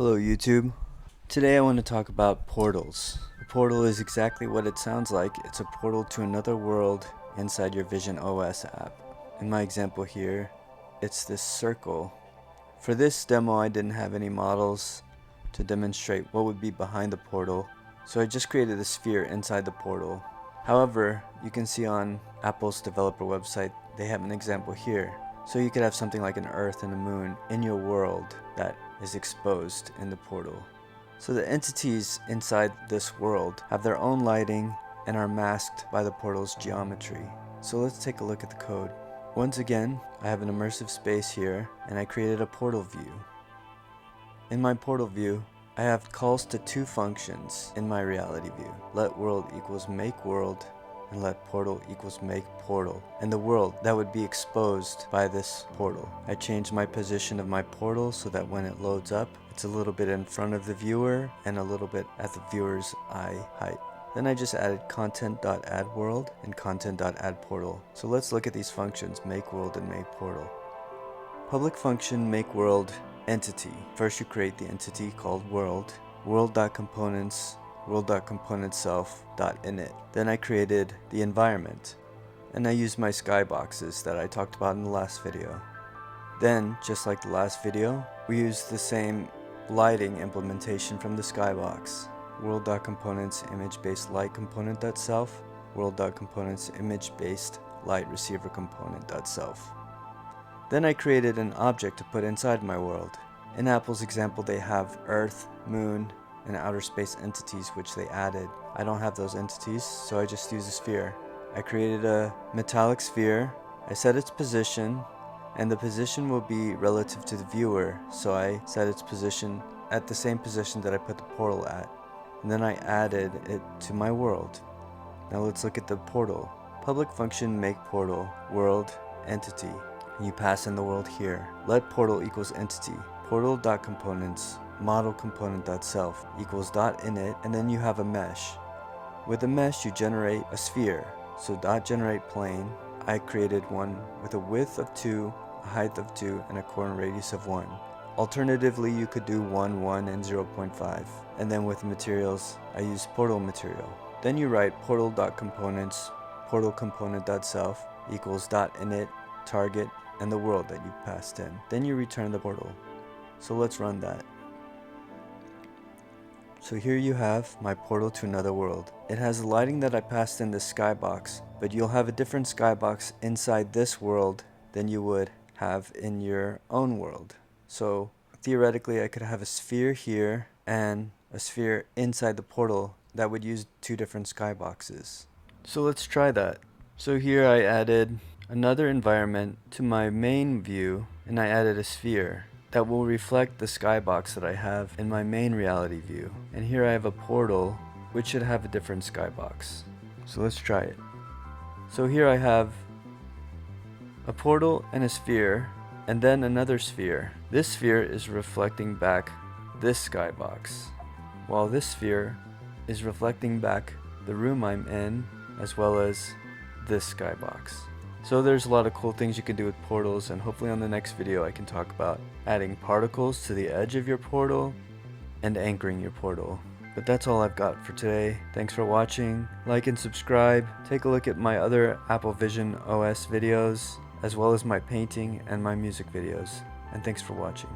Hello YouTube. Today I want to talk about portals. A portal is exactly what it sounds like. It's a portal to another world inside your VisionOs app. In my example here, it's this circle. For this demo I didn't have any models to demonstrate what would be behind the portal, so I just created a sphere inside the portal. However, you can see on Apple's developer website they have an example here. So you could have something like an Earth and a Moon in your world that is exposed in the portal. So the entities inside this world have their own lighting and are masked by the portal's geometry. So let's take a look at the code. Once again, I have an immersive space here and I created a portal view. In my portal view, I have calls to two functions in my reality view. Let world equals make world and let portal equals make portal, and the world that would be exposed by this portal. I changed my position of my portal so that when it loads up, it's a little bit in front of the viewer and a little bit at the viewer's eye height. Then I just added content.addWorld and content.addPortal. So let's look at these functions, make world and make portal. Public function make world entity. First you create the entity called world, world.components, world.componentSelf.init. Then I created the environment, and I used my skyboxes that I talked about in the last video. Then, just like the last video, we used the same lighting implementation from the skybox. World.components image-based light component.self, world.components image-based light receiver component.self. Then I created an object to put inside my world. In Apple's example, they have Earth, Moon, and outer space entities which they added. I don't have those entities, so I just use a sphere. I created a metallic sphere, I set its position, and the position will be relative to the viewer, so I set its position at the same position that I put the portal at. And then I added it to my world. Now let's look at the portal. Public function make portal, world, entity. And you pass in the world here. Let portal equals entity, portal.components, model component.self equals .init, and then you have a mesh. With a mesh you generate a sphere, so .generatePlane, I created one with a width of 2, a height of 2, and a corner radius of 1. Alternatively you could do 1, 1, and 0.5, and then with materials I use portal material. Then you write portal.components, portal component.self equals .init, target, and the world that you passed in. Then you return the portal. So let's run that. So here you have my portal to another world. It has the lighting that I passed in the skybox, but you'll have a different skybox inside this world than you would have in your own world. So theoretically I could have a sphere here and a sphere inside the portal that would use two different skyboxes. So let's try that. So here I added another environment to my main view and I added a sphere that will reflect the skybox that I have in my main reality view. And here I have a portal which should have a different skybox. So let's try it. So here I have a portal and a sphere and then another sphere. This sphere is reflecting back this skybox, while this sphere is reflecting back the room I'm in as well as this skybox. So there's a lot of cool things you can do with portals, and hopefully on the next video I can talk about adding particles to the edge of your portal and anchoring your portal. But that's all I've got for today. Thanks for watching. Like and subscribe. Take a look at my other Apple Vision OS videos, as well as my painting and my music videos. And thanks for watching.